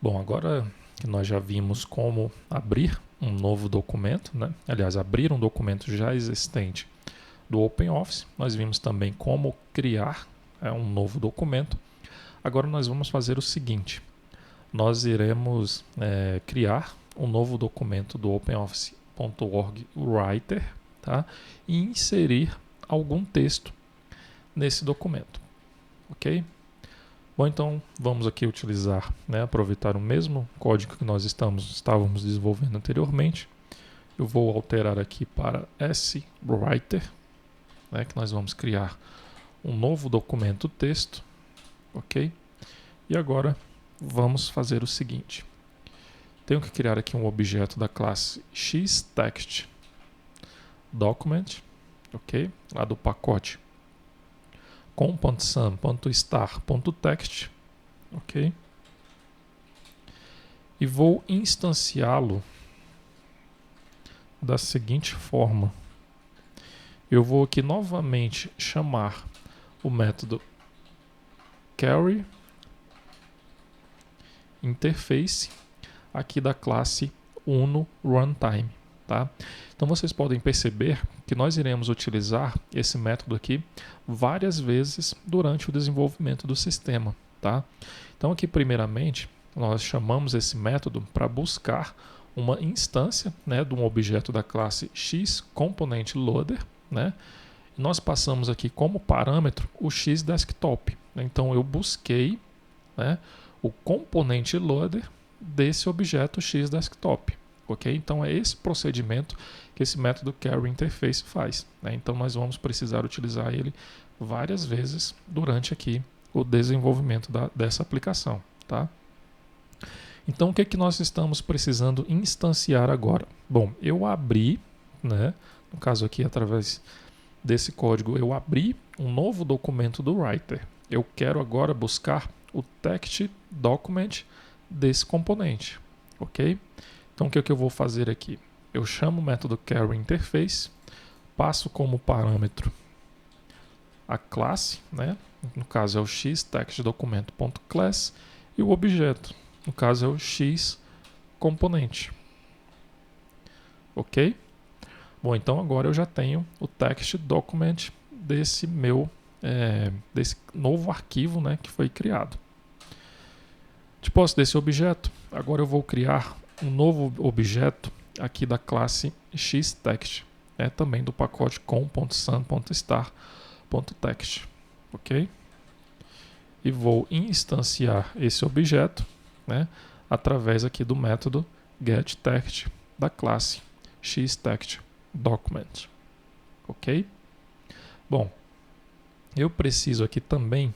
Bom, agora que nós já vimos como abrir um novo documento, né? Aliás, abrir um documento já existente do OpenOffice, nós vimos também como criar um novo documento. Agora nós vamos fazer o seguinte: nós iremos criar um novo documento do OpenOffice.org Writer, tá? E inserir algum texto nesse documento, ok? Bom, então vamos aqui utilizar, aproveitar o mesmo código que nós estávamos desenvolvendo anteriormente. Eu vou alterar aqui para swriter, que nós vamos criar um novo documento texto, ok? E agora vamos fazer o seguinte: tenho que criar aqui um objeto da classe xTextDocument, ok? Lá do pacote com.sum.star.text, ok? E vou instanciá-lo da seguinte forma: eu vou aqui novamente chamar o método carry interface aqui da classe Uno Runtime, tá? Então vocês podem perceber que nós iremos utilizar esse método aqui várias vezes durante o desenvolvimento do sistema, tá? Então aqui primeiramente nós chamamos esse método para buscar uma instância, de um objeto da classe xComponentLoader, e nós passamos aqui como parâmetro o xDesktop. Então eu busquei, o componente loader desse objeto xDesktop. Ok? Então é esse procedimento que esse método carryInterface faz. Então nós vamos precisar utilizar ele várias vezes durante aqui o desenvolvimento dessa aplicação. Tá? Então o que, que nós estamos precisando instanciar agora? Bom, eu abri, no caso aqui através desse código, eu abri um novo documento do Writer. Eu quero agora buscar o text document desse componente, ok? Então o que eu vou fazer aqui? Eu chamo o método carryInterface, passo como parâmetro a classe, no caso é o xTextDocument.class, e o objeto, no caso é o xComponent, ok? Bom, então agora eu já tenho o text document desse desse novo arquivo, que foi criado. De posse desse objeto, agora eu vou criar um novo objeto aqui da classe xText, também do pacote com.sum.star.text, ok? E vou instanciar esse objeto, através aqui do método getText da classe xTextDocument, ok? Bom, eu preciso aqui também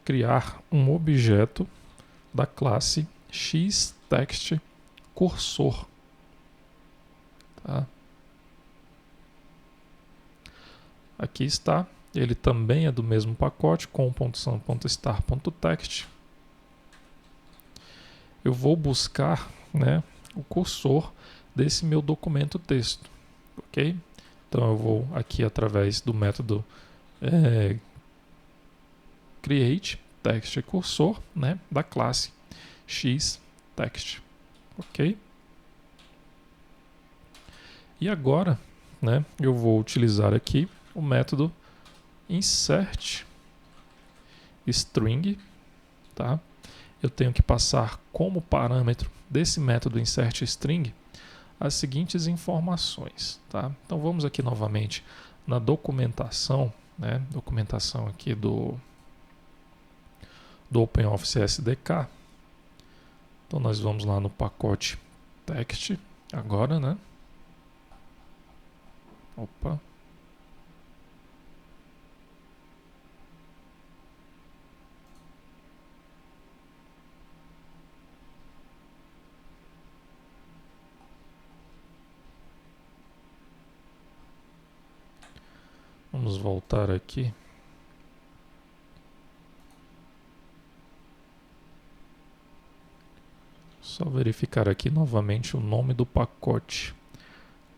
criar um objeto da classe xTextCursor. Tá? Aqui está, ele também é do mesmo pacote, com.sum.star.text. Eu vou buscar, o cursor desse meu documento texto, ok? Então eu vou aqui através do método createTextCursor, da classe xText, ok? E agora, eu vou utilizar aqui o método insertString, tá? Eu tenho que passar como parâmetro desse método insertString as seguintes informações, tá? Então vamos aqui novamente na documentação, documentação aqui do OpenOffice SDK. Então nós vamos lá no pacote text agora, Opa. Vamos voltar aqui. Só verificar aqui novamente o nome do pacote.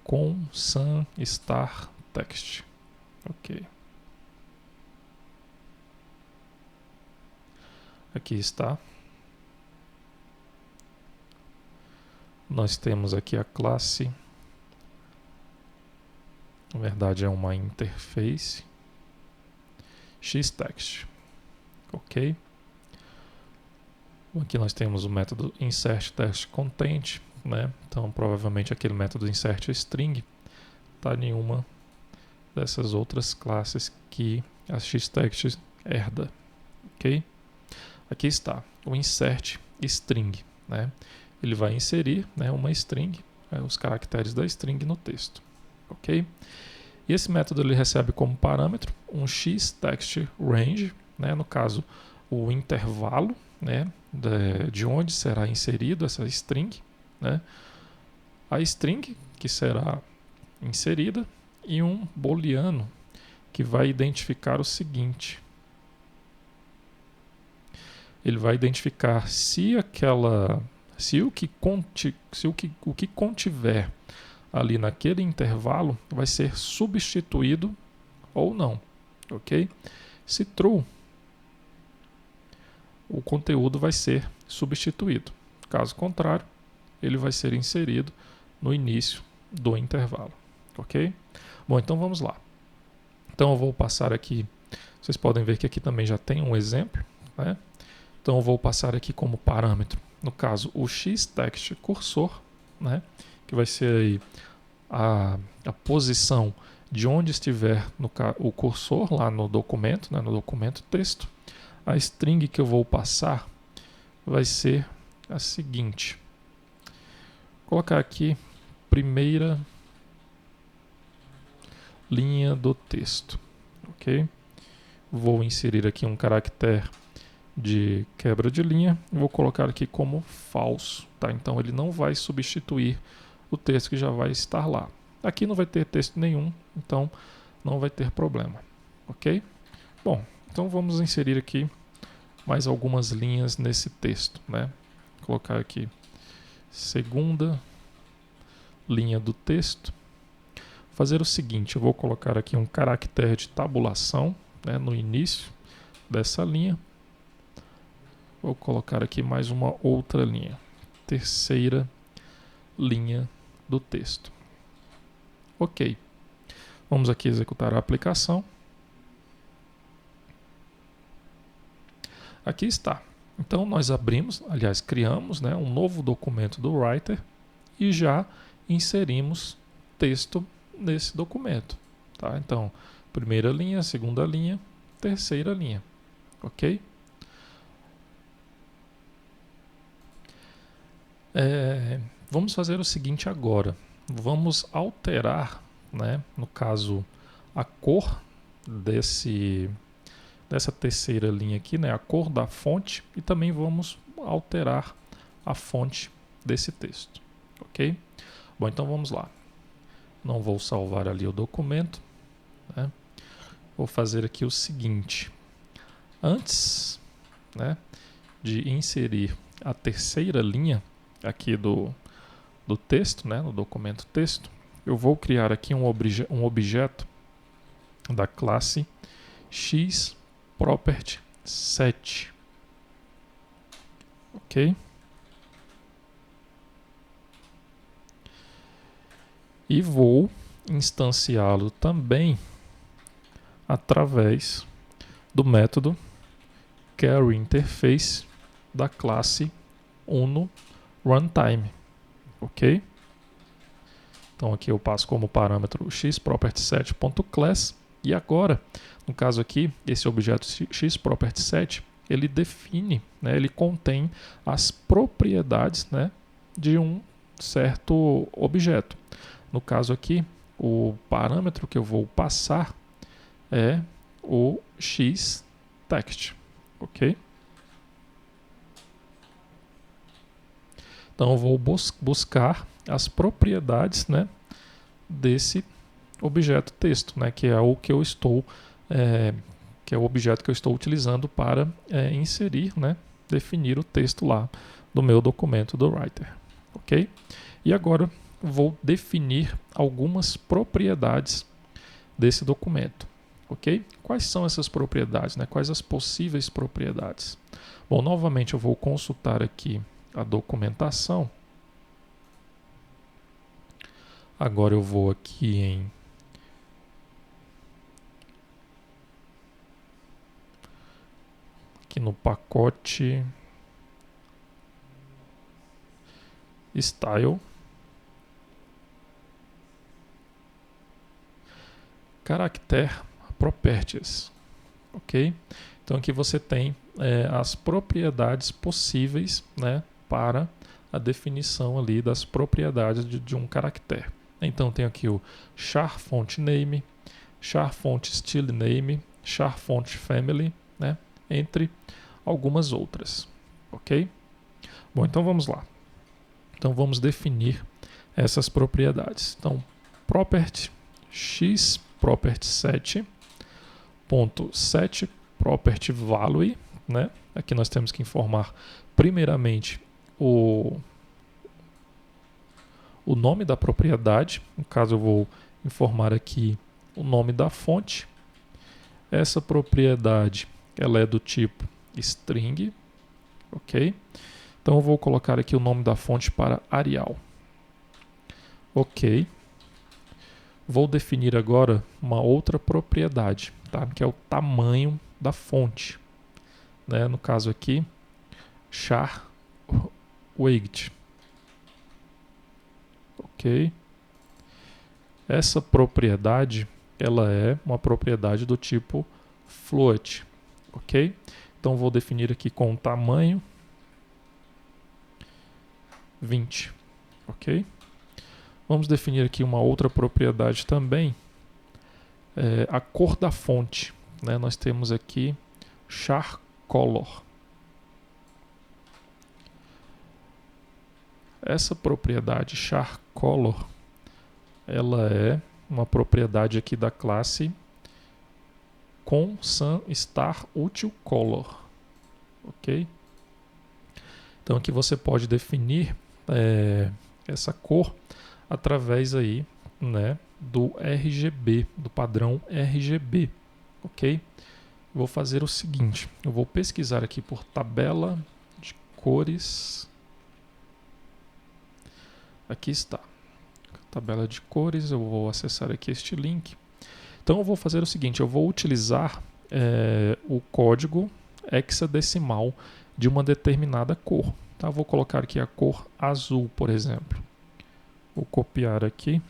Com Sun Star Text. Ok. Aqui está. nós temos aqui a classe, na verdade é uma interface, xtext, ok? Aqui nós temos o método insertTextContent, né? Então provavelmente aquele método insertString está em uma dessas outras classes que a xtext herda, ok? Aqui está o insertString, né? Ele vai inserir, né, uma string, os caracteres da string no texto, ok? E esse método ele recebe como parâmetro um xTextRange, né? No caso o intervalo, né, de onde será inserido essa string, né? A string que será inserida e um booleano que vai identificar o seguinte: ele vai identificar se o que contiver ali naquele intervalo vai ser substituído ou não, ok? Se true, o conteúdo vai ser substituído. Caso contrário, ele vai ser inserido no início do intervalo, ok? Bom, então vamos lá. Então eu vou passar aqui, vocês podem ver que aqui também já tem um exemplo, né? Então eu vou passar aqui como parâmetro, no caso, o xTextCursor, né? Que vai ser aí a posição de onde estiver o cursor lá no documento, né? No documento texto. A string que eu vou passar vai ser a seguinte. Vou colocar aqui primeira linha do texto, ok? Vou inserir aqui um caractere de quebra de linha e vou colocar aqui como falso, tá? Então ele não vai substituir o texto que já vai estar lá. Aqui não vai ter texto nenhum, então não vai ter problema, ok? Bom, então vamos inserir aqui mais algumas linhas nesse texto, né? Vou colocar aqui segunda linha do texto. Vou fazer o seguinte, eu vou colocar aqui um caractere de tabulação, né, no início dessa linha. Vou colocar aqui mais uma outra linha, terceira linha do texto. Ok, vamos aqui executar a aplicação. Aqui está. Então nós abrimos, aliás, criamos, né, um novo documento do Writer e já inserimos texto nesse documento, tá? Então, primeira linha, segunda linha, terceira linha, ok? Vamos fazer o seguinte agora. Vamos alterar, né, no caso, a cor dessa terceira linha aqui, né, a cor da fonte, e também vamos alterar a fonte desse texto, ok? Bom, então vamos lá. Não vou salvar ali o documento, né? Vou fazer aqui o seguinte. Antes, né, de inserir a terceira linha aqui do texto, né, no documento texto, eu vou criar aqui um objeto da classe xProperty7, ok? E vou instanciá-lo também através do método carryInterface da classe Uno Runtime, ok? Então aqui eu passo como parâmetro xProperty7.class e agora, no caso aqui, esse objeto xProperty7, ele define, né, ele contém as propriedades, né, de um certo objeto. No caso aqui, o parâmetro que eu vou passar é o xText, ok? Então eu vou buscar as propriedades, né, desse objeto texto, né, que é o que eu estou, que é o objeto que eu estou utilizando para inserir, né, definir o texto lá do meu documento do Writer, ok? E agora vou definir algumas propriedades desse documento, ok? Quais são essas propriedades, né? Quais as possíveis propriedades? Bom, novamente eu vou consultar aqui a documentação Agora eu vou aqui aqui no pacote Style, Character Properties, ok? Então aqui você tem as propriedades possíveis, né, para a definição ali das propriedades de um caractere. Então tem aqui o char font name, char font style name, char font family, né, entre algumas outras, ok? Bom, então vamos lá. Então vamos definir essas propriedades. Então property x property set ponto set property value, né? Aqui nós temos que informar primeiramente o nome da propriedade. No caso eu vou informar aqui o nome da fonte. Essa propriedade ela é do tipo string, ok? Então eu vou colocar aqui o nome da fonte para Arial. Ok. Vou definir agora uma outra propriedade, tá? Que é o tamanho da fonte, né? No caso aqui, char weight. Ok. Essa propriedade ela é uma propriedade do tipo float, ok? Então vou definir aqui com tamanho 20, ok? Vamos definir aqui uma outra propriedade também, a cor da fonte, né? Nós temos aqui char color. Essa propriedade char color, ela é uma propriedade aqui da classe com sun star util color, ok? Então aqui você pode definir essa cor através aí, né, do RGB, do padrão RGB, ok? Vou fazer o seguinte, eu vou pesquisar aqui por tabela de cores. Aqui está, tabela de cores, eu vou acessar aqui este link. Então eu vou fazer o seguinte, eu vou utilizar o código hexadecimal de uma determinada cor. Tá? Vou colocar aqui a cor azul, por exemplo. Vou copiar aqui.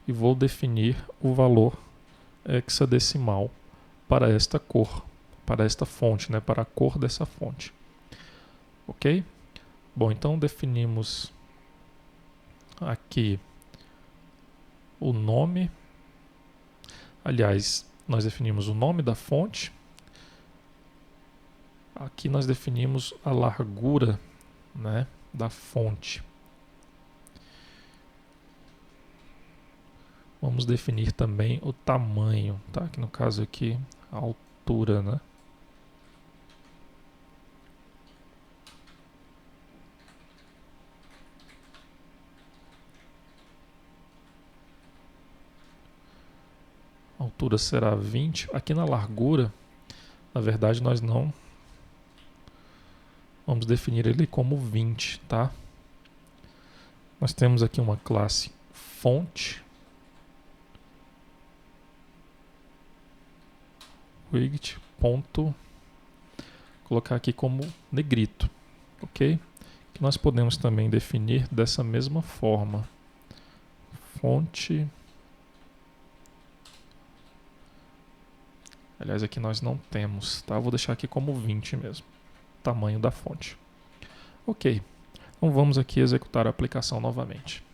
E vou definir o valor hexadecimal para esta cor, para esta fonte, né? Para a cor dessa fonte. Ok? Bom, então definimos aqui o nome. Aliás, nós definimos o nome da fonte. Aqui nós definimos a largura, né, da fonte. Vamos definir também o tamanho, tá? Que no caso aqui, a altura, né? A altura será 20. Aqui na largura, na verdade, nós não vamos definir ele como 20, tá? Nós temos aqui uma classe fonte widget ponto colocar aqui como negrito, ok? Que nós podemos também definir dessa mesma forma, fonte. Aliás, aqui nós não temos, tá? Vou deixar aqui como 20 mesmo, tamanho da fonte. Ok, então vamos aqui executar a aplicação novamente.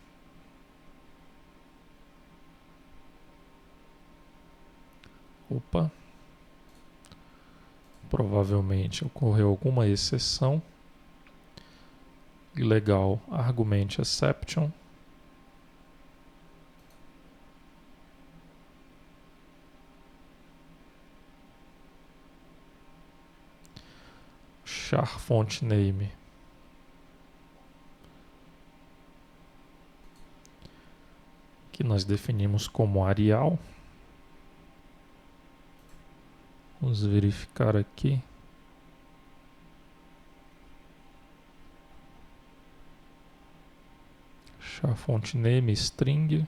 Opa, provavelmente ocorreu alguma exceção. Legal, argument exception. Char font name. Que nós definimos como Arial. Vamos verificar aqui. deixar a fonte name string.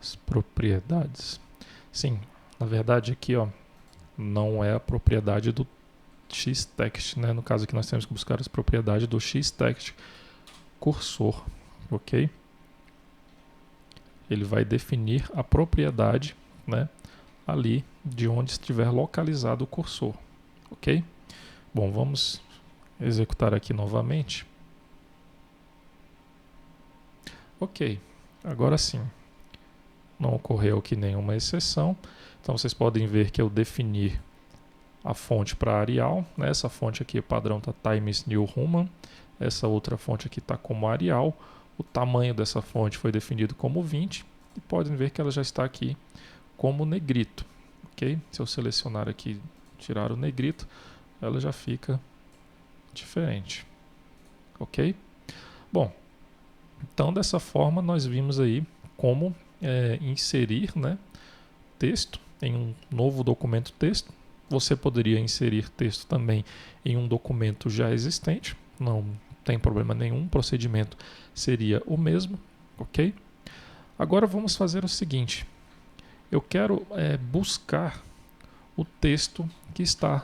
As propriedades. Sim, na verdade aqui, ó, não é a propriedade do xtext, né? No caso aqui nós temos que buscar as propriedades do xtext cursor, ok? Ele vai definir a propriedade, né, ali de onde estiver localizado o cursor, ok? Bom, vamos executar aqui novamente. Ok, agora sim, não ocorreu aqui nenhuma exceção, então vocês podem ver que eu defini a fonte para Arial, né? Essa fonte aqui, o padrão está Times New Roman, essa outra fonte aqui está como Arial, o tamanho dessa fonte foi definido como 20, e podem ver que ela já está aqui como negrito, ok? Se eu selecionar aqui, tirar o negrito, ela já fica diferente, ok? Bom, então dessa forma nós vimos aí como inserir, né, texto em um novo documento texto. Você poderia inserir texto também em um documento já existente, não tem problema nenhum, o procedimento seria o mesmo, ok? Agora vamos fazer o seguinte, eu quero buscar o texto que está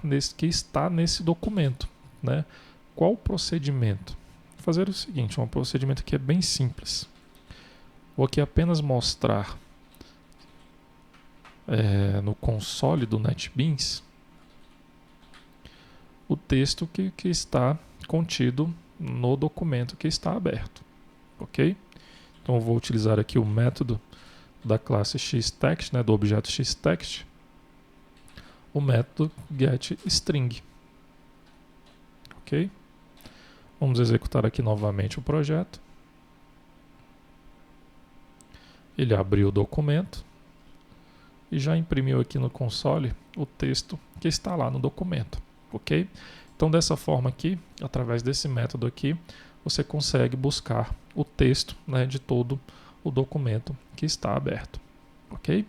nesse documento, né? Qual o procedimento? Vou fazer o seguinte, um procedimento que é bem simples. Vou aqui apenas mostrar no console do NetBeans o texto que está contido no documento que está aberto, ok? Então eu vou utilizar aqui o método da classe xtext, né, do objeto xtext, o método getString, ok? Vamos executar aqui novamente o projeto. Ele abriu o documento e já imprimiu aqui no console o texto que está lá no documento, ok? Então dessa forma aqui, através desse método aqui, você consegue buscar o texto, né, de todo o documento que está aberto, ok?